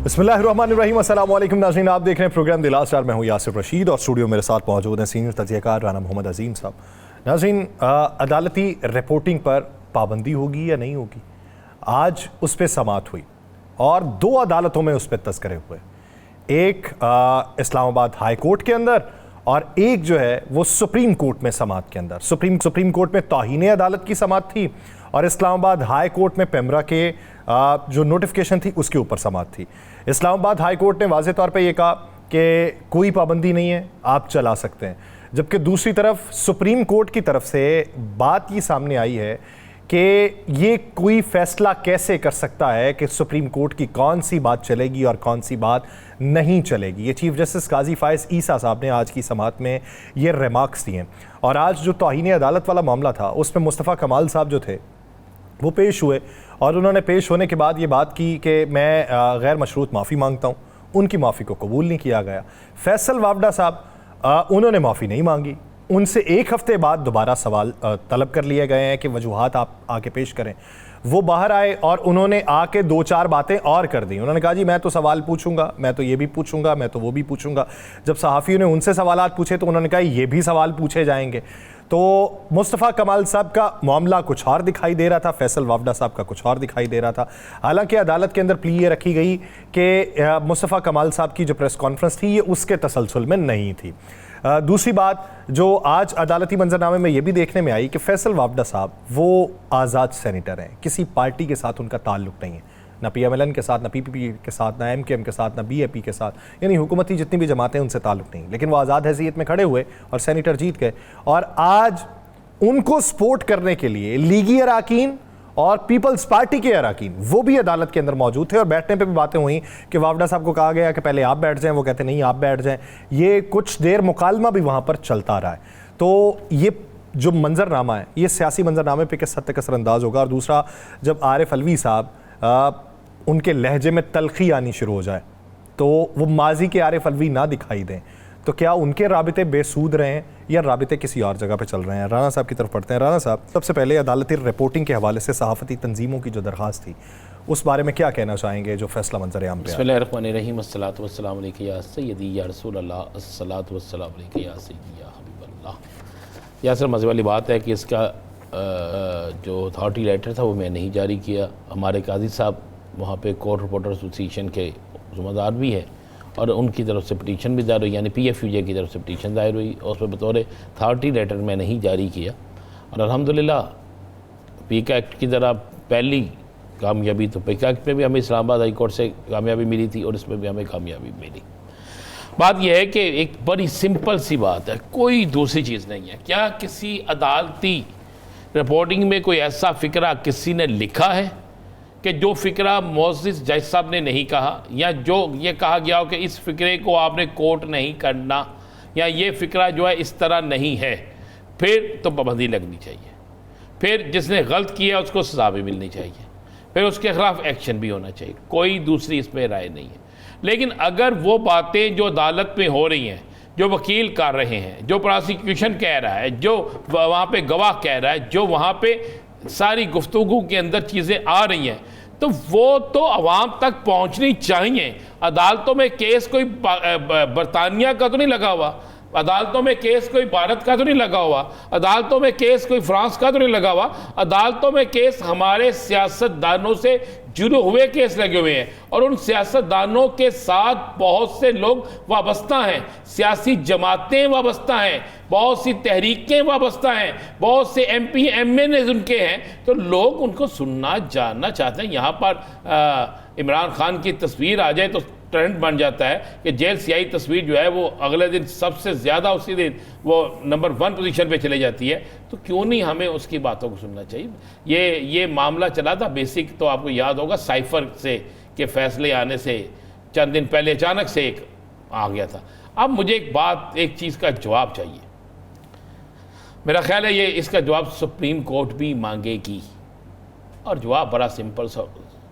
बिस्मिल्लाहिर्रहमानिर्रहीम। अस्सलाम वालेकुम नाज़रीन, आप देख रहे हैं प्रोग्राम द लास्ट आवर। मैं हूं यासिर रशीद और स्टूडियो मेरे साथ मौजूद हैं सीनियर तज्ज़ियाकार राना मोहम्मद अजीम साहब। नाज़रीन, अदालती रिपोर्टिंग पर पाबंदी होगी या नहीं होगी, आज उस पर समाअत हुई और दो अदालतों में उस पर तज़किरे हुए। एक इस्लामाबाद हाई कोर्ट के अंदर और एक जो है वो सुप्रीम कोर्ट में समाअत के अंदर। सुप्रीम कोर्ट में तौहीन अदालत की समाअत थी और इस्लामाबाद हाई कोर्ट में पेमरा के जो नोटिफिकेशन थी उसके ऊपर समाअत थी। इस्लामाबाद हाई कोर्ट ने वाज़े तौर पे ये कहा कि कोई पाबंदी नहीं है, आप चला सकते हैं, जबकि दूसरी तरफ सुप्रीम कोर्ट की तरफ से बात ये सामने आई है कि ये कोई फैसला कैसे कर सकता है कि सुप्रीम कोर्ट की कौन सी बात चलेगी और कौन सी बात नहीं चलेगी। ये चीफ जस्टिस काजी फायज़ ईसा साहब ने आज की समाअत में ये रिमार्क्स दिए। और आज जो तौहीन अदालत वाला मामला था उसमें मुस्तफ़ा कमाल साहब जो थे वो पेश हुए और उन्होंने पेश होने के बाद ये बात की कि मैं गैर मशरूत माफ़ी मांगता हूँ। उनकी माफ़ी को कबूल नहीं किया गया। फैसल वावडा साहब उन्होंने माफ़ी नहीं मांगी, उनसे एक हफ्ते बाद दोबारा सवाल तलब कर लिए गए हैं कि वजूहात आप आके पेश करें। वो बाहर आए और उन्होंने आके दो चार बातें और कर दी। उन्होंने कहा जी मैं तो सवाल पूछूंगा, मैं तो ये भी पूछूंगा, मैं तो वो भी पूछूंगा। जब सहाफ़ियों ने उनसे सवालात पूछे तो उन्होंने कहा ये भी सवाल पूछे जाएंगे। तो मुस्तफ़ा कमाल साहब का मामला कुछ और दिखाई दे रहा था, फैसल वावडा साहब का कुछ और दिखाई दे रहा था। हालांकि अदालत के अंदर प्ली ये रखी गई कि मुस्तफ़ा कमाल साहब की जो प्रेस कॉन्फ्रेंस थी ये उसके तसलसल में नहीं थी। दूसरी बात जो आज अदालती मंजरनामे में ये भी देखने में आई कि फैसल वावडा साहब वो आज़ाद सेनेटर हैं, किसी पार्टी के साथ उनका ताल्लुक़ नहीं है, ना PMLN के साथ, ना PPP के साथ, ना MKM के साथ, ना BAP के साथ, यानी हुकूमती जितनी भी जमातें उनसे ताल्लुक़ नहीं। लेकिन वो आज़ाद हैसियत में खड़े हुए और सेनेटर जीत गए। और आज उनको सपोर्ट करने के लिए लीगी अराकीन और पीपल्स पार्टी के अराकीन वो भी अदालत के अंदर मौजूद थे और बैठने पे भी बातें हुई कि वावडा साहब को कहा गया कि पहले आप बैठ जाएं, वो कहते नहीं आप बैठ जाएं। ये कुछ देर मुकालमा भी वहाँ पर चलता रहा है। तो ये जो मंजरनामा है ये सियासी मंजरनामे पे किस हद तक असरअंदाज होगा। और दूसरा, जब आरिफ अलवी साहब उनके लहजे में तलखी आनी शुरू हो जाए तो वो माजी के आरिफ अलवी ना दिखाई दें, तो क्या उनके राबिते बेसूद रहे हैं या राबिते किसी और जगह पे चल रहे हैं। राना साहब की तरफ पढ़ते हैं। राना साहब, सबसे पहले अदालती रिपोर्टिंग के हवाले से सहाफ़ती तंजीमों की जो दरख्वास्त थी उस बारे में क्या कहना चाहेंगे जो फैसला मंजर-ए-आम पे? बिस्मिल्लाहिर्रहमानिर्रहीम, अस्सलातु वस्सलामु अलैका या सय्यदी या रसूल अल्लाह, अस्सलातु वस्सलामु अलैका या सय्यदी या हबीब अल्लाह। या सर मज़े वाली बात है कि इसका जो अथॉरिटी लेटर था वो मैं नहीं जारी किया। हमारे काजी साहब वहाँ पे कोर्ट रिपोर्टर एसोसिएशन के ज़िम्मेदार भी है और उनकी तरफ से पटिशन भी दायर हुई, यानी PFUJ की तरफ से पटिशन दायर हुई और उस पर बतौर अथॉरिटी लेटर मैं नहीं जारी किया। और अल्हम्दुलिल्लाह PICA एक्ट की तरह पहली कामयाबी तो PICA एक्ट में भी हमें इस्लामाबाद हाई कोर्ट से कामयाबी मिली थी और इसमें भी हमें कामयाबी मिली। बात यह है कि एक बड़ी सिंपल सी बात है, कोई दूसरी चीज़ नहीं है। क्या किसी अदालती रिपोर्टिंग में कोई ऐसा फ़िक्रा किसी ने लिखा है कि जो फ़िक्रा मोअज़्ज़िज़ जज साहब ने नहीं कहा, या जो ये कहा गया हो कि इस फ़िक्रे को आपने कोट नहीं करना, या ये फ़िक्रा जो है इस तरह नहीं है, फिर तो पाबंदी लगनी चाहिए। फिर जिसने गलत किया उसको सज़ा भी मिलनी चाहिए, फिर उसके ख़िलाफ़ एक्शन भी होना चाहिए। कोई दूसरी इसमें राय नहीं है। लेकिन अगर वो बातें जो अदालत में हो रही हैं, जो वकील कर रहे हैं, जो प्रोसिक्यूशन कह रहा है, जो वहाँ पे गवाह कह रहा है, जो वहाँ पे सारी गुफ्तगू के अंदर चीज़ें आ रही हैं, तो वो तो अवाम तक पहुँचनी चाहिए। अदालतों में केस कोई बरतानिया का तो नहीं लगा हुआ, अदालतों में केस कोई भारत का तो नहीं लगा हुआ, अदालतों में केस कोई फ्रांस का तो नहीं लगा हुआ। अदालतों में केस हमारे सियासतदानों से जुड़े हुए केस लगे हुए हैं और उन सियासतदानों के साथ बहुत से लोग वाबस्ता हैं, सियासी जमातें वाबस्ता हैं, बहुत सी तहरीकें वाबस्ता हैं, बहुत से MP MNA उनके हैं। तो लोग उनको सुनना जानना चाहते हैं। यहाँ पर इमरान खान की तस्वीर आ जाए तो ट्रेंड बन जाता है कि जेल सियाही तस्वीर जो है वो अगले दिन सबसे ज़्यादा उसी दिन वो नंबर 1 पोजीशन पे चले जाती है। तो क्यों नहीं हमें उसकी बातों को सुनना चाहिए। ये मामला चला था बेसिक, तो आपको याद होगा साइफर से के फैसले आने से चंद दिन पहले अचानक से एक आ गया था। अब मुझे एक चीज़ का जवाब चाहिए। मेरा ख्याल है ये इसका जवाब सुप्रीम कोर्ट भी मांगेगी और जवाब बड़ा सिंपल सा,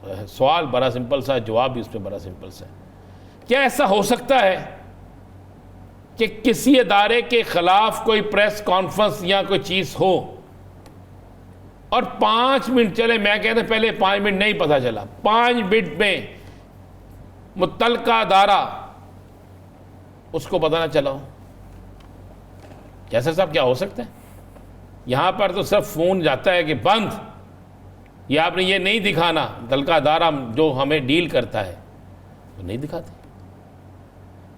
सवाल बड़ा सिंपल सा, जवाब भी उसमें बड़ा सिंपल सा। क्या ऐसा हो सकता है कि किसी अदारे के खिलाफ कोई प्रेस कॉन्फ्रेंस या कोई चीज़ हो और 5 मिनट चले, मैं कहता पहले 5 मिनट नहीं पता चला, 5 मिनट में मुत्तलका अदारा उसको पता ना चला हो। जैसा साहब क्या हो सकता है? यहाँ पर तो सिर्फ फ़ोन जाता है कि बंद, या आपने ये नहीं दिखाना, मुत्तलका अदारा जो हमें डील करता है वो नहीं दिखाते,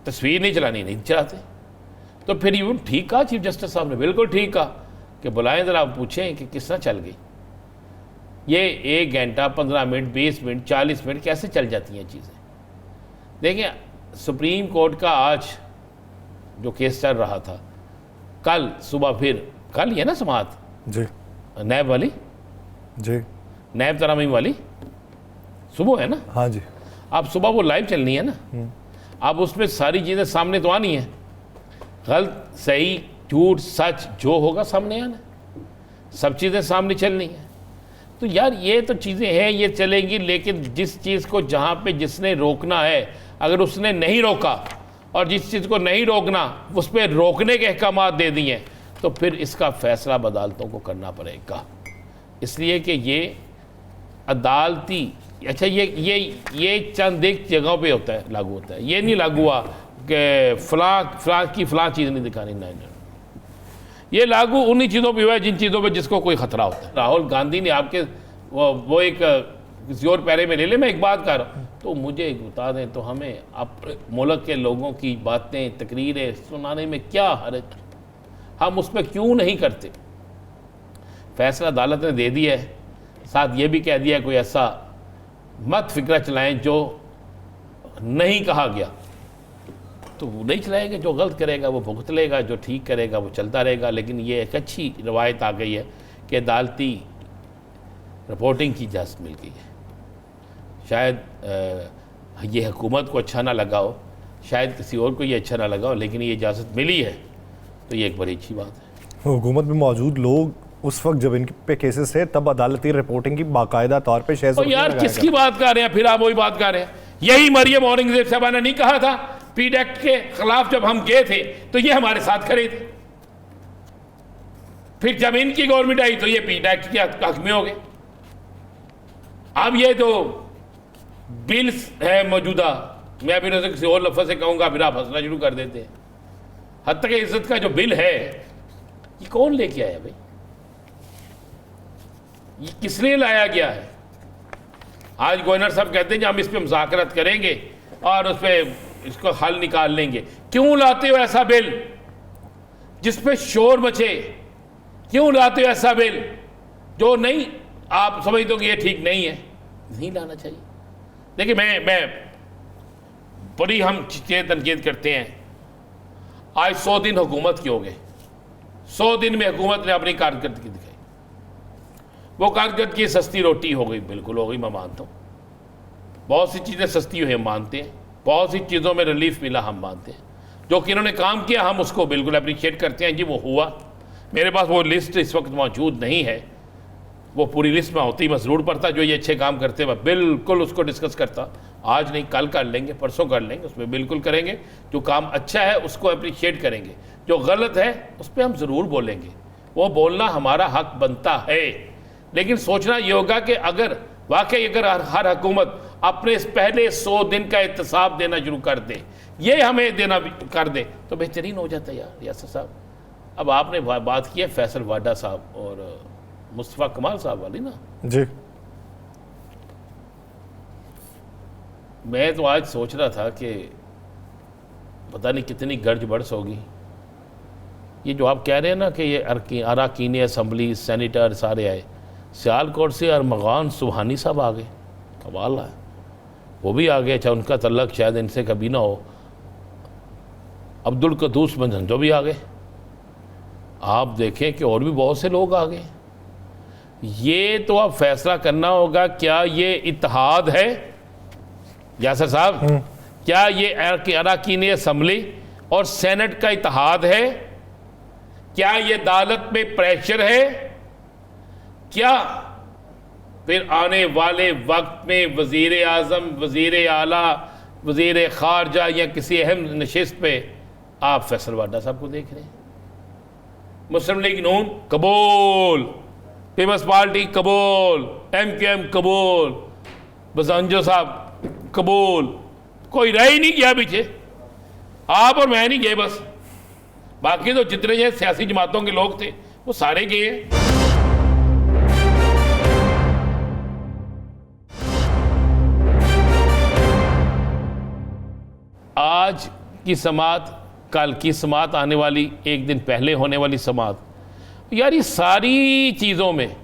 तस्वीर नहीं चलानी, नहीं चलाते। तो फिर यूँ ठीक कहा चीफ जस्टिस साहब ने, बिल्कुल ठीक कहा कि बुलाएं ज़रा, पूछें कि किस तरह चल गई ये 1 घंटा 15 मिनट 20 मिनट 40 मिनट कैसे चल जाती हैं चीज़ें। देखिए सुप्रीम कोर्ट का आज जो केस चल रहा था, कल सुबह फिर, कल ही है ना समाअत जी नैब वाली, जी नैब तरामीम वाली सुबह है ना? हाँ जी। अब सुबह वो लाइव चलनी है ना, अब उसमें सारी चीज़ें सामने तो आनी है, गलत सही झूठ सच जो होगा सामने आना, सब चीज़ें सामने चलनी है। तो यार ये तो चीज़ें हैं, ये चलेंगी, लेकिन जिस चीज़ को जहाँ पे जिसने रोकना है अगर उसने नहीं रोका, और जिस चीज़ को नहीं रोकना उस पर रोकने के अहकाम दे दिए, तो फिर इसका फैसला अदालतों को करना पड़ेगा। इसलिए कि ये अदालती, अच्छा ये चंद एक जगहों पे होता है, लागू होता है, ये नहीं लागू हुआ कि फ़लाँ चीज़ नहीं दिखानी, नहीं, ये लागू उन्हीं चीज़ों पे हुआ है जिन चीज़ों पे जिसको कोई ख़तरा होता है। राहुल गांधी ने आपके वो एक किसी और पैरे में ले ले, मैं एक बात कर रहा हूँ, तो मुझे एक बता दें, तो हमें अपने मुल्क के लोगों की बातें तकरीरें सुनाने में क्या हर्ज, हम उस पर क्यों नहीं करते? फैसला अदालत ने दे दिया है, साथ ये भी कह दिया कोई ऐसा मत फिक्रा चलाएं जो नहीं कहा गया, तो वो नहीं चलाएंगे, जो गलत करेगा वो भुगत लेगा, जो ठीक करेगा वो चलता रहेगा। लेकिन ये एक अच्छी रवायत आ गई है कि अदालती रिपोर्टिंग की इजाज़त मिल गई है। शायद ये हुकूमत को अच्छा ना लगा हो, शायद किसी और को ये अच्छा ना लगा हो, लेकिन ये इजाज़त मिली है, तो ये एक बड़ी अच्छी बात है। हुकूमत में मौजूद लोग उस वक्त जब इन पे केसेस थे तब अदालती रिपोर्टिंग की बाकायदा तौर पे शेयर, और यार किसकी बात कर रहे हैं? फिर आप वही बात कर रहे हैं, यही मरियम औरंगजेब साहबा ने नहीं कहा था पीड एक्ट के खिलाफ जब हम गए थे तो ये हमारे साथ खड़े थे, फिर जब इनकी गवर्नमेंट आई तो ये पीड एक्ट के हक में हो गए। अब ये जो बिल्स है मौजूदा, मैं फिर उसे किसी और लफ्ज़ से कहूंगा, फिर आप हंसना शुरू कर देते हैं। हत्या के इज्जत का जो बिल है ये कौन लेके आया भाई? ये किस लिए लाया गया है? आज गवर्नर साहब कहते हैं कि हम इस पर मुज़ाकरत करेंगे और उस पर इसको हल निकाल लेंगे। क्यों लाते हो ऐसा बिल जिस पे शोर मचे? क्यों लाते हो ऐसा बिल जो नहीं, आप समझते हो कि ये ठीक नहीं है? नहीं लाना चाहिए। देखिए मैं बड़ी हम चीज़ें तनकीद करते हैं, आज 100 दिन हुकूमत के हो गए, 100 दिन में हुकूमत ने अपनी कारकर्दगी दिखाई। वो कारकर्दगी सस्ती रोटी हो गई, बिल्कुल हो गई, मैं मानता हूँ। बहुत सी चीज़ें सस्ती हुई हम मानते हैं, बहुत सी चीज़ों में रिलीफ मिला हम मानते हैं, जो कि इन्होंने काम किया हम उसको बिल्कुल अप्रिशिएट करते हैं। जी वो हुआ, मेरे पास वो लिस्ट इस वक्त मौजूद नहीं है, वो पूरी लिस्ट में होती मैं ज़रूर पढ़ता, जो ये अच्छे काम करते हैं मैं बिल्कुल उसको डिस्कस करता। आज नहीं, कल कर लेंगे, परसों कर लेंगे, उसमें बिल्कुल करेंगे। जो काम अच्छा है उसको अप्रिशिएट करेंगे, जो गलत है उस पर हम ज़रूर बोलेंगे, वो बोलना हमारा हक बनता है। लेकिन सोचना ये होगा कि अगर वाकई अगर हर हुकूमत अपने इस पहले 100 दिन का एहतसाब देना शुरू कर दे, ये हमें देना कर दे, तो बेहतरीन हो जाता है यार। यासर साहब, अब आपने बात की है फैसल वाडा साहब और मुस्तफ़ा कमाल साहब वाली ना जी, मैं तो आज सोच रहा था कि पता नहीं कितनी गर्ज बरस होगी। ये जो आप कह रहे हैं ना कि ये अरकान असम्बली सेनेटर सारे आए, सियालकोट से अरमगान सुबहानी साहब आ गए, कमाल है, वो भी आ गए। अच्छा उनका तल्लक शायद इनसे कभी ना हो। अब्दुल कदूस मंझंजो भी आ गए। आप देखें कि और भी बहुत से लोग आ गए। ये तो अब फैसला करना होगा, क्या ये इत्तेहाद है यासर साहब? क्या ये अरकान असम्बली और सेनेट का इत्तेहाद है? क्या ये अदालत में प्रेशर है? क्या फिर आने वाले वक्त में वज़ीर आज़म, वज़ीर आला, वज़ीर ख़ारजा या किसी अहम नशिस्त पे आप फैसल वाडा साहब को देख रहे हैं? मुस्लिम लीग नून कबूल, पीपल्स पार्टी कबूल, MQM कबूल, बजांजो साहब कबूल, कोई रह ही नहीं गया पीछे, आप और मैं नहीं गए बस, बाकी तो जितने ये सियासी जमातों के लोग थे वो सारे गए हैं। आज की समात, कल की समात, आने वाली एक दिन पहले होने वाली समात, यार ये सारी चीज़ों में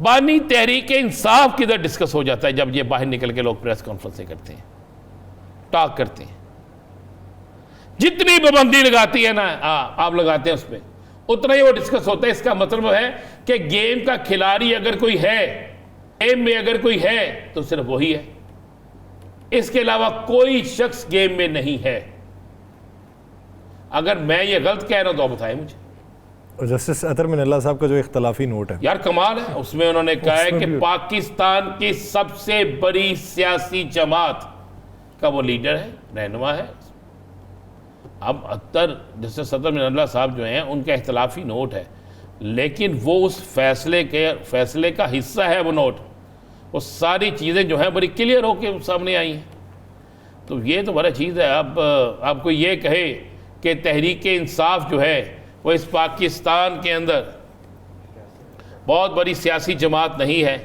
बानी तहरीक इंसाफ किधर डिस्कस हो जाता है जब ये बाहर निकल के लोग प्रेस कॉन्फ्रेंसें करते हैं, टॉक करते हैं। जितनी पाबंदी लगाती है ना आप लगाते हैं उस पर, उतना ही वो डिस्कस होता है। इसका मतलब है कि गेम का खिलाड़ी अगर कोई है, गेम में अगर कोई है तो सिर्फ वही है, इसके अलावा कोई शख्स गेम में नहीं है। अगर मैं ये गलत कह रहा हूं तो बताएं मुझे। और जस्टिस अतर मिनल्ला साहब का जो इख्तलाफी नोट है यार कमाल है, उसमें उन्होंने कहा है कि पाकिस्तान की सबसे बड़ी सियासी जमात का वो लीडर है, रहनुमा है। अब अतर जस्टिस अतर मिनल्ला साहब जो हैं उनका इख्तलाफी नोट है, लेकिन वो उस फैसले का हिस्सा है वो नोट। वो सारी चीज़ें जो हैं बड़ी क्लियर होकर सामने आई हैं। तो ये तो बड़ा चीज़ है। अब आपको ये कहे कि तहरीक इंसाफ जो है वो इस पाकिस्तान के अंदर बहुत बड़ी सियासी जमात नहीं है,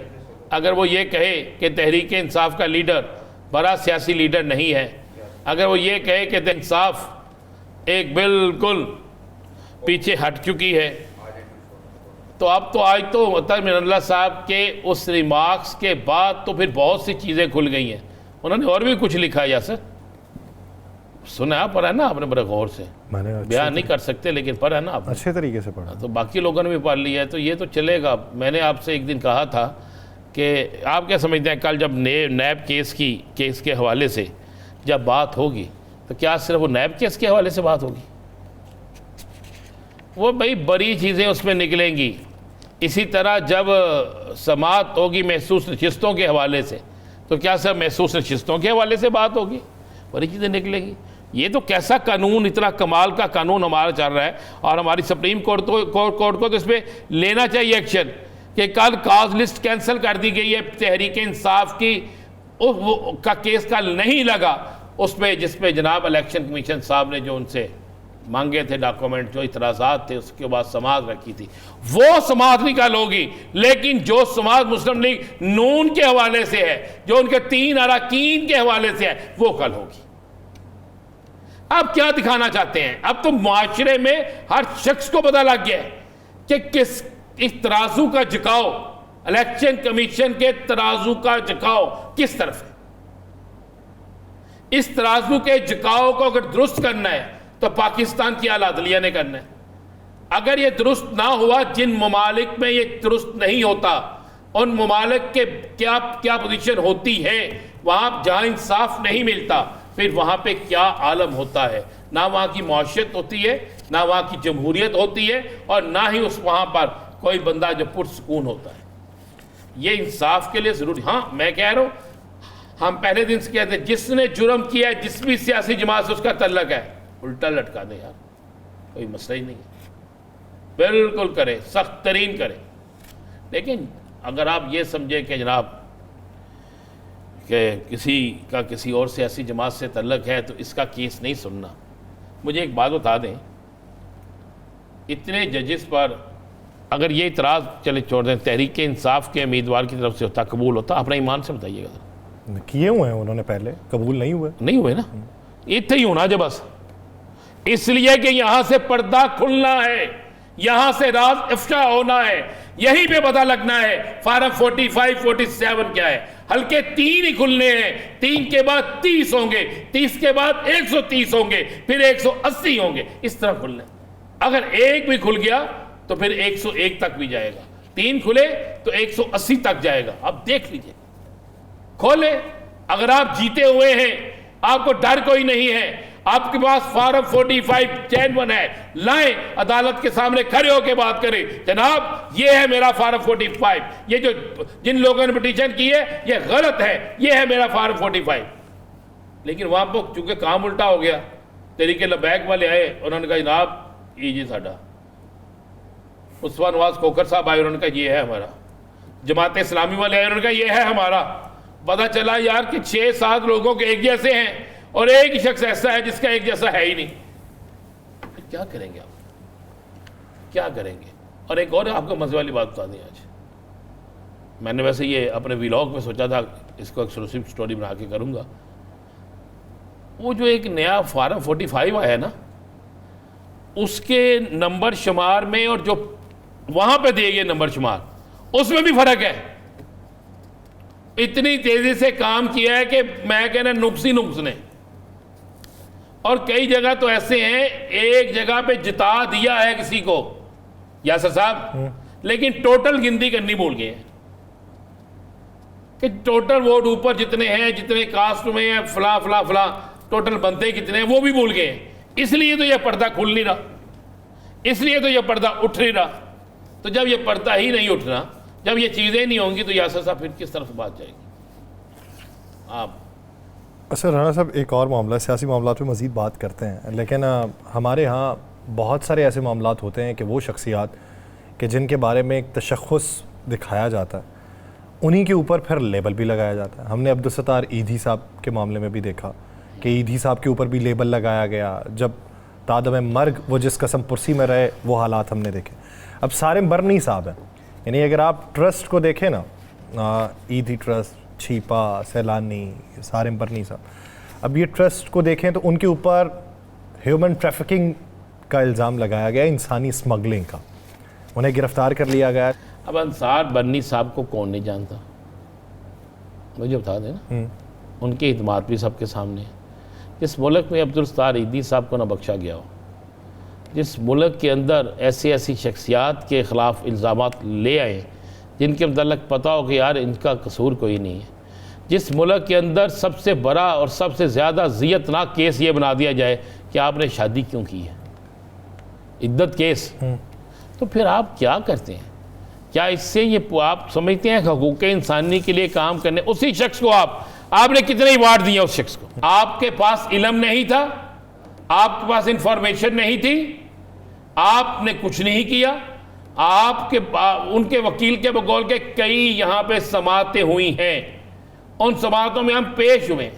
अगर वो ये कहे कि तहरीक इंसाफ का लीडर बड़ा सियासी लीडर नहीं है, अगर वो ये कहे कि इंसाफ एक बिल्कुल पीछे हट चुकी है, तो अब तो आज तो अतर मिनल्ला साहब के उस रिमार्क्स के बाद तो फिर बहुत सी चीज़ें खुल गई हैं। उन्होंने और भी कुछ लिखा है, यासर सुना पढ़ा है ना आपने बड़े गौर से, मैंने बयान नहीं कर सकते लेकिन पढ़ा है ना आपने, अच्छे तरीके से पढ़ा, तो बाकी लोगों ने भी पढ़ लिया है, तो ये तो चलेगा। मैंने आपसे एक दिन कहा था कि आप क्या समझते हैं कल जब नैब केस के हवाले से जब बात होगी तो क्या सिर्फ वो नैब केस के हवाले से बात होगी? वो भाई बड़ी चीज़ें उसमें निकलेंगी। इसी तरह जब समात होगी महसूस नशिस्तों के हवाले से, तो क्या सर महसूस नशिस्तों के हवाले से बात होगी? बड़ी चीज़ें निकलेंगी। ये तो कैसा कानून, इतना कमाल का कानून हमारा चल रहा है, और हमारी सुप्रीम कोर्ट को तो इस पर लेना चाहिए एक्शन कि कल काज लिस्ट कैंसिल कर दी गई है तहरीक इंसाफ की, का केस कल नहीं लगा उस पर, जिस पे जनाब इलेक्शन कमीशन साहब ने जो उनसे मांगे थे डॉक्यूमेंट, जो इतराज़ात थे, उसके बाद समात रखी थी, वो समात नहीं कल होगी। लेकिन जो समात मुस्लिम लीग नून के हवाले से है, जो उनके 3 अरकान के हवाले से है, वो कल होगी। आप क्या दिखाना चाहते हैं? अब तो माशरे में हर शख्स को पता लग गया है कि किस इस तराजू का झुकाव, इलेक्शन कमीशन के तराजू का झुकाव किस तरफ है। इस तराजू के झुकाव को अगर दुरुस्त करना है तो पाकिस्तान की आला अदलिया ने करना है। अगर ये दुरुस्त ना हुआ, जिन ममालिक में ये दुरुस्त नहीं होता, उन ममालिक के क्या क्या पोजीशन होती है, वहां जहां इंसाफ नहीं मिलता, फिर वहां पे क्या आलम होता है। ना वहां की मौशियत होती है, ना वहां की जमहूरियत होती है, और ना ही उस वहां पर कोई बंदा जो पुरसकून होता है। ये इंसाफ के लिए जरूरी। हाँ, मैं कह रहा हूं, हम पहले दिन से कहते हैं जिसने जुर्म किया है, जिस भी सियासी जमात से उसका तल्लक है, उल्टा लटका दे यार, कोई मसला ही नहीं है, बिल्कुल करे, सख्त तरीन करे। लेकिन अगर आप ये समझे कि जनाब कि किसी का किसी और सियासी जमात से तल्लक है तो इसका केस नहीं सुनना, मुझे एक बात बता दें, इतने जजेस पर अगर ये इतराज़ चले छोड़ दें, तहरीक इंसाफ के उम्मीदवार की तरफ से होता, कबूल होता? अपना ईमान से बताइएगा। किए हुए हैं उन्होंने, पहले कबूल नहीं हुए ना, इतने ही होना जो बस, इसलिए कि यहां से पर्दा खुलना है, यहां से राज इफ्शा होना है, यहीं पे पता लगना है फार्म 45, 47 क्या है। हल्के 3 ही खुलने हैं, 3 के बाद 30 होंगे, 30 के बाद 130 होंगे, फिर 180 होंगे, इस तरह खुलने। अगर एक भी खुल गया तो फिर 101 तक भी जाएगा, 3 खुले तो 180 तक जाएगा। अब देख लीजिए, खोले, अगर आप जीते हुए हैं, आपको डर कोई नहीं है, आपके पास फार्म 45 जेन्युइन है, लाएं, अदालत के सामने खड़े होकर बात करें, जनाब ये है मेरा फार्म 45, ये जो जिन लोगों ने पिटीशन की है ये गलत है, ये है मेरा फार्म 45। लेकिन वहां पर चूंकि काम उल्टा हो गया, तरीके लबैक वाले आए, उन्होंने कहा जनाब ये जी साडा, उस्मा नवाज खोखर साहब आए, उन्होंने कहा ये है हमारा, जमात इस्लामी वाले आए, उन्होंने कहा ये है हमारा। पता चला यार कि 6-7 लोगों के एक जैसे हैं, और एक ही शख्स ऐसा है जिसका एक जैसा है ही नहीं, फिर क्या करेंगे आप, क्या करेंगे? और एक और आपको मजे वाली बात बता दें, आज मैंने वैसे ये अपने व्लॉग में सोचा था इसको एक्सक्लूसिव स्टोरी बना के करूँगा। वो जो एक नया फार्म 45 आया ना, उसके नंबर शुमार में और जो वहाँ पे दिए गए नंबर शुमार, उसमें भी फर्क है। इतनी तेजी से काम किया है कि मैं कहना नुक्स ही नुक्स ने। और कई जगह तो ऐसे हैं, एक जगह पे जिता दिया है किसी को यासर साहब, लेकिन टोटल गिनती करनी भूल गए हैं कि टोटल वोट ऊपर जितने हैं, जितने कास्ट में हैं, फला फला फला, टोटल बनते कितने हैं वो भी भूल गए हैं। इसलिए तो यह पर्दा खुल नहीं रहा, इसलिए तो यह पर्दा उठ नहीं रहा। तो जब यह पर्दा ही नहीं उठ रहा, जब ये चीज़ें नहीं होंगी, तो यासर साहब फिर किस तरफ बात जाएगी? आप अच्छा राणा साहब, एक और मामला, सियासी मामला पे मज़ीद बात करते हैं, लेकिन हमारे यहाँ बहुत सारे ऐसे मामलात होते हैं कि वो शख्सियात कि जिनके बारे में एक तशख़्ख़ुस दिखाया जाता है, उन्हीं के ऊपर फिर लेबल भी लगाया जाता है। हमने अब्दुल सत्तार ईधी साहब के मामले में भी देखा कि ईधी साहब के ऊपर भी लेबल लगाया गया। जब तादम मर्ग वो जिस कसम पुरसी में रहे, वो हालात हमने देखे। अब सारे बरनी साहब हैं, यानी अगर आप ट्रस्ट को देखें ना, ईदी ट्रस्ट, छीपा, सैलानी, सारे बरनी साहब, अब ये ट्रस्ट को देखें तो उनके ऊपर ह्यूमन ट्रैफिकिंग का इल्ज़ाम लगाया गया, इंसानी स्मगलिंग का। उन्हें गिरफ्तार कर लिया गया। अब अंसार बन्नी साहब को कौन नहीं जानता, मुझे बता दें ना। उनके हिदमात भी सबके सामने हैं। जिस मुल्क में अब्दुल सत्तार ईदी साहब को ना बख्शा गया हो, जिस मुल्क के अंदर ऐसी ऐसी शख्सियात के ख़िलाफ़ इल्ज़ामात ले आए जिनके मतलब पता हो कि यार इनका कसूर कोई नहीं है, जिस मुल्क के अंदर सबसे बड़ा और सबसे ज़्यादा ज़ियतनाक केस ये बना दिया जाए कि आपने शादी क्यों की है, इद्दत केस, तो फिर आप क्या करते हैं? क्या इससे ये आप समझते हैं हकूक़ इंसानी के लिए काम करने उसी शख्स को आपने कितने अवार्ड दिए उस शख्स को? आपके पास इल्म नहीं था, आपके पास इंफॉर्मेशन नहीं थी, आपने कुछ नहीं किया। आपके उनके वकील के बकौल के कई यहाँ पे समातें हुई हैं, उन समातों में हम पेश हुए।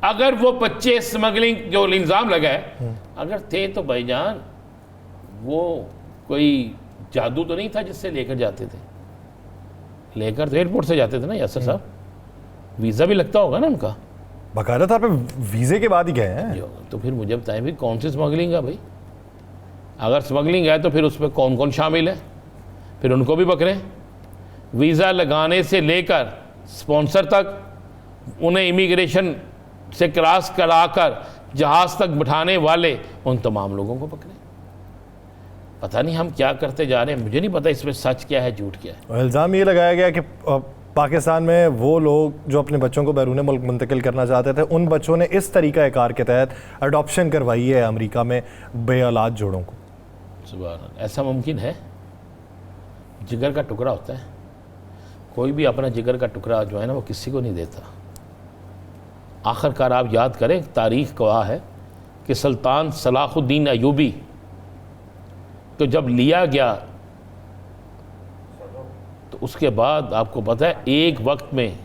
अगर वो बच्चे स्मगलिंग जो इल्ज़ाम लगाए अगर थे तो भाईजान वो कोई जादू तो नहीं था जिससे लेकर जाते थे, लेकर तो एयरपोर्ट से जाते थे ना यासर साहब, वीज़ा भी लगता होगा ना उनका, बाकायदा तौर पे वीज़े के बाद ही गए हैं। तो फिर मुझे बताएं भी कौन सी स्मगलिंग है भाई? अगर स्मगलिंग है तो फिर उसमें कौन कौन शामिल है? फिर उनको भी पकड़ें। वीज़ा लगाने से लेकर स्पॉन्सर तक, उन्हें इमिग्रेशन से क्रॉस कराकर जहाज़ तक बिठाने वाले, उन तमाम लोगों को पकड़ें। पता नहीं हम क्या करते जा रहे हैं, मुझे नहीं पता इसमें सच क्या है झूठ क्या है। इल्ज़ाम ये लगाया गया कि पाकिस्तान में वो लोग जो अपने बच्चों को बैरून मुल्क मुंतकिल करना चाहते थे, उन बच्चों ने इस तरीक़ाकार के तहत अडॉप्शन करवाई है अमेरिका में बे औलाद जोड़ों को। सुभान अल्लाह, ऐसा मुमकिन है? जिगर का टुकड़ा होता है, कोई भी अपना जिगर का टुकड़ा जो है ना वो किसी को नहीं देता। आखिरकार आप याद करें, तारीख़ गवाह है कि सुल्तान सलाहुद्दीन अयूबी तो जब लिया गया तो उसके बाद आपको पता है एक वक्त में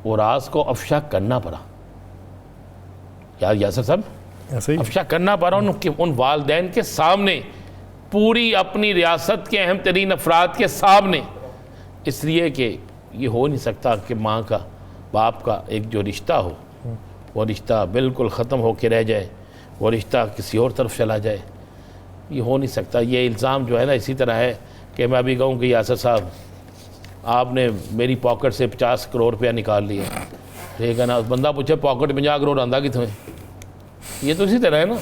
वो राज को अफशा करना पड़ा। यार यासर साहब, अफशा करना पड़ा उन वालदैन के सामने, पूरी अपनी रियासत के अहम तरीन अफराद के सामने, इसलिए कि ये हो नहीं सकता कि माँ का बाप का एक जो रिश्ता हो वो रिश्ता बिल्कुल ख़त्म होकर रह जाए, वो रिश्ता किसी और तरफ चला जाए, ये हो नहीं सकता। ये इल्ज़ाम जो है ना इसी तरह है कि मैं अभी कहूँ कि यासर साहब आपने मेरी पॉकेट से 50 करोड़ रुपया निकाल लिया, ठीक है ना, बंदा पूछे पॉकेट 50 करोड़ आंदा कि तुम्हें, ये तो इसी तरह है ना।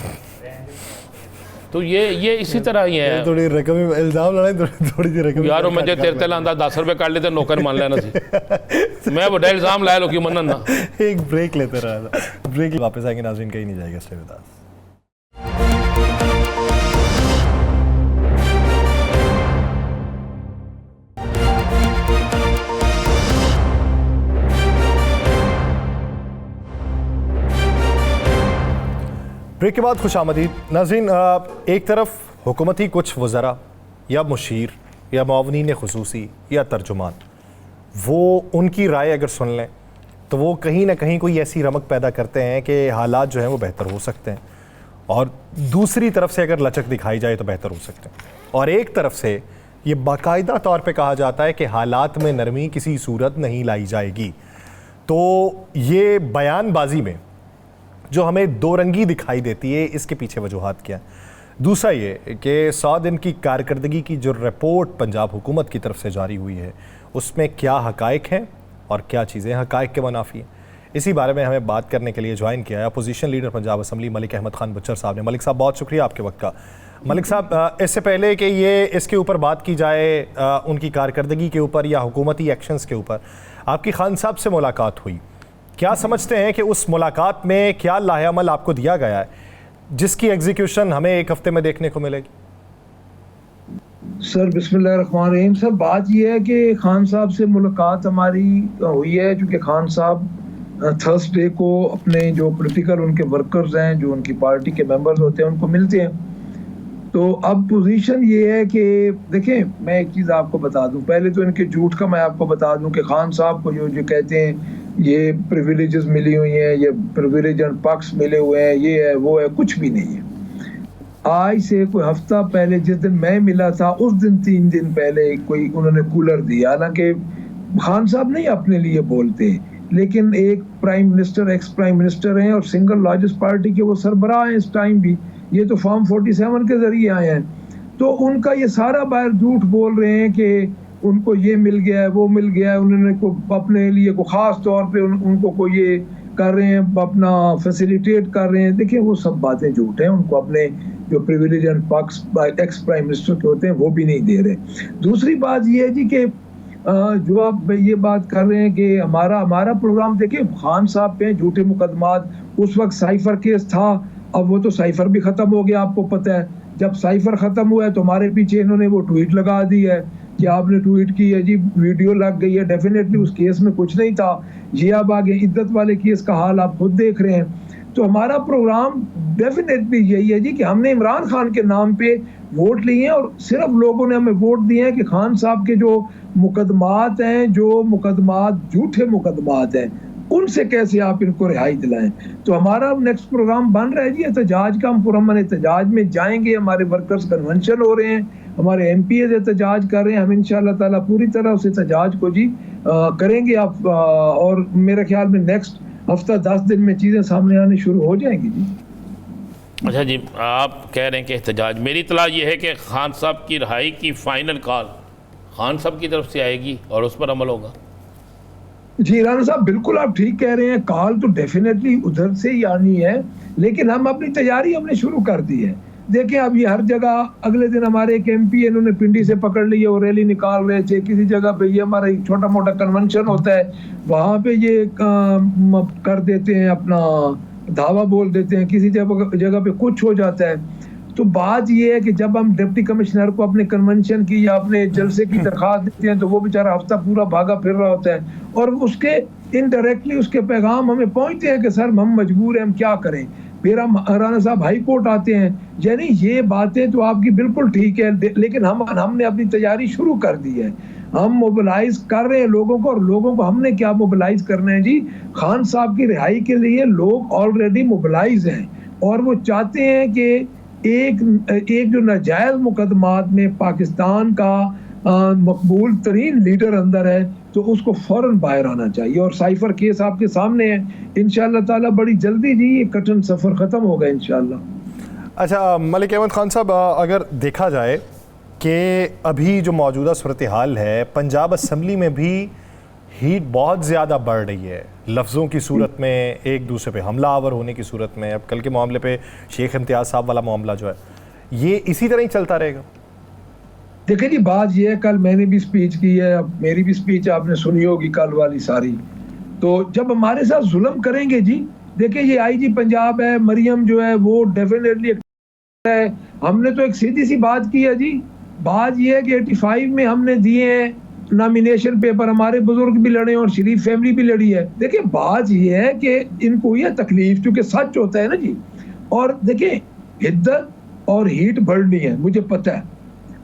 तो ये इसी तरह ही है। थोड़ी रकम इल्ज़ाम लड़ाई, थोड़ी सी रकम यारो मुझे तेरे ते लांदा 10 रुपये काट लेते नौकर मान लेना सी मैं बड़ा इल्ज़ाम लाया लोग मनन ना। एक ब्रेक लेते रहा था, ब्रेक वापस आएंगे, नाज़रीन कहीं नहीं जाएगा, स्टे विद अस। ब्रेक के बाद खुशामदीद नाज़रीन। एक तरफ हुकूमती कुछ वज़रा या मुशीर या मुआवनीन खुसूसी या तर्जुमान, वो उनकी राय अगर सुन लें तो वो कहीं ना कहीं कोई ऐसी रमक पैदा करते हैं कि हालात जो हैं वो बेहतर हो सकते हैं, और दूसरी तरफ से अगर लचक दिखाई जाए तो बेहतर हो सकते हैं। और एक तरफ से ये बाकायदा तौर पे कहा जाता है कि हालात में नरमी किसी सूरत नहीं लाई जाएगी। तो ये बयानबाजी में जो हमें दो रंगी दिखाई देती है, इसके पीछे वजूहात क्या है? दूसरा ये कि 100 दिन की कारकर्दगी की जो रिपोर्ट पंजाब हुकूमत की तरफ से जारी हुई है, उसमें क्या हकायक हैं और क्या चीज़ें हकायक के मुनाफी हैं? इसी बारे में हमें बात करने के लिए ज्वाइन किया है opposition leader Punjab assembly Malik Ahmad Khan Bhuchar साहब ने। मलिक साहब, बहुत शुक्रिया आपके वक्त का। मलिक साहब, इससे पहले कि ये इसके ऊपर बात की जाए उनकी कारकर्दगी के ऊपर या हुकूमती एक्शंस के ऊपर, आपकी खान साहब से मुलाकात हुई, क्या समझते हैं कि उस मुलाकात में क्या लाहेअमल आपको दिया गया है जिसकी एग्जीक्यूशन हमें एक हफ्ते में देखने को मिलेगी? सर बिस्मिल्लाहिर्रहमानिर्रहीम। सर बात यह है कि खान साहब से मुलाकात हमारी हुई है, क्योंकि खान साहब थर्सडे को अपने जो पॉलिटिकल उनके वर्कर्स हैं, जो उनकी पार्टी के मेंबर्स होते हैं, उनको मिलते हैं। तो अब पोजीशन ये है कि देखें, मैं एक चीज़ आपको बता दूं, पहले तो इनके झूठ का मैं आपको बता दूं कि खान साहब को जो कहते हैं ये प्रिविलेजेस मिली हुई हैं, ये प्रिविलेज एंड पक्स मिले हुए हैं, ये है वो है, कुछ भी नहीं है। आज से कोई हफ्ता पहले जिस दिन मैं मिला था, उस दिन 3 दिन पहले कोई उन्होंने कूलर दिया। हालांकि खान साहब नहीं अपने लिए बोलते, लेकिन एक prime minister, x prime minister हैं और सिंगल लार्जेस्ट पार्टी के वो सरबराह हैं इस टाइम भी। ये तो फॉर्म 47 के जरिए आए हैं, तो उनका ये सारा बाहर झूठ बोल रहे हैं कि उनको ये मिल गया है, वो मिल गया है, उन्होंने को अपने लिए को खास तौर पे उनको को ये कर रहे हैं, अपना फैसिलिटेट कर रहे हैं। देखिए वो सब बातें झूठ हैं, उनको अपने जो privilege and perks ex prime minister के होते हैं वो भी नहीं दे रहे। दूसरी बात ये है जी कि जो आप ये बात कर रहे हैं कि हमारा प्रोग्राम, देखिए खान साहब पे झूठे मुकदमात, उस वक्त साइफर केस था, अब वो तो साइफर भी खत्म हो गया, आपको पता है। जब साइफर खत्म हुआ है तो हमारे पीछे इन्होंने वो ट्वीट लगा दी है कि आपने ट्वीट की है जी, वीडियो लग गई है। डेफिनेटली उस केस में कुछ नहीं था। ये अब आगे इद्दत वाले केस का हाल आप खुद देख रहे हैं। तो हमारा प्रोग्राम डेफिनेटली यही है जी कि हमने इमरान खान के नाम पे वोट लिए हैं, और सिर्फ लोगों ने हमें वोट दिए हैं कि खान साहब के जो मुकदमात हैं, जो मुकदमात झूठे मुकदमात हैं, उनसे कैसे आप इनको रिहाई दिलाएं। तो हमारा नेक्स्ट प्रोग्राम बन रहा है जी एहतजाज का। हम पुरअमन एहतजाज में जाएंगे, हमारे वर्कर्स कन्वेंशन हो रहे हैं, हमारे एमपीएस एहतजाज कर रहे हैं। हम इंशाअल्लाह ताला पूरी तरह उस एहतजाज को जी करेंगे आप, और मेरे ख्याल में नेक्स्ट हफ्ता 10 दिन में चीज़ें सामने आनी शुरू हो जाएंगी जी। अच्छा जी, आप कह रहे हैं कि एहतजाज, मेरी इत्तला ये है कि खान साहब की रिहाई की फ़ाइनल कॉल खान साहब की तरफ से आएगी और उस पर अमल होगा। जी राना साहब, बिल्कुल आप ठीक कह रहे हैं, कॉल तो डेफिनेटली उधर से ही आनी है, लेकिन हम अपनी तैयारी हमने शुरू कर दी है। देखिए अब ये हर जगह, अगले दिन हमारे एक एमपी इन्होंने पिंडी से पकड़ ली है और रैली निकाल रहे थे। किसी जगह पे ये हमारा एक छोटा मोटा कन्वेंशन होता है, वहाँ पे ये कर देते हैं, अपना धावा बोल देते हैं, किसी जगह पे कुछ हो जाता है। तो बात ये है कि जब हम डिप्टी कमिश्नर को अपने कन्वेंशन की या अपने जलसे की दरख्वास्त देते हैं तो वो बेचारा हफ्ता पूरा भागा फिर रहा होता है, और उसके इनडायरेक्टली उसके पैगाम हमें पहुंचते हैं कि सर हम मजबूर हैं, हम क्या करें। फिर हम राना साहब हाई कोर्ट आते हैं। यानी ये बातें तो आपकी बिल्कुल ठीक है, लेकिन हमने अपनी तैयारी शुरू कर दी है। हम मोबिलाइज कर रहे हैं लोगों को, और लोगों को हमने क्या मोबिलाइज करना है जी, खान साहब की रिहाई के लिए लोग ऑलरेडी मोबिलाइज हैं, और वो चाहते हैं कि एक जो नाजायज मुकदमात में पाकिस्तान का मकबूल तरीन लीडर अंदर है, तो उसको फौरन बाहर आना चाहिए। और साइफर केस आपके सामने है, इंशाअल्लाह ताला बड़ी जल्दी जी ये कठिन सफ़र ख़त्म होगा इंशाअल्लाह। अच्छा मलिक अहमद खान साहब, अगर देखा जाए कि अभी जो मौजूदा सूरत हाल है, पंजाब असम्बली में भी हीट बहुत ज़्यादा बढ़ रही है, लफ्ज़ों की सूरत में, एक दूसरे पे हमला आवर होने की सूरत में। अब कल के मामले पे शेख इम्तियाज़ साहब वाला मामला जो है, ये इसी तरह ही चलता रहेगा? देखिए जी, बात ये है, कल मैंने भी स्पीच की है, अब मेरी भी स्पीच आपने सुनी होगी कल वाली सारी। तो जब हमारे साथ जुल्म करेंगे जी, देखिए ये आईजी पंजाब है, मरियम जो है वो डेफिनेटली है। हमने तो एक सीधी सी बात की है जी, बात ये है कि 85 में हमने दिए हैं नॉमिनेशन पेपर, हमारे बुजुर्ग भी लड़े और शरीफ फैमिली भी लड़ी है। देखिए बात ये है कि इनको ये तकलीफ, क्योंकि सच होता है ना जी, और देखिए हिद्दत और हीट बढ़नी है, मुझे पता है,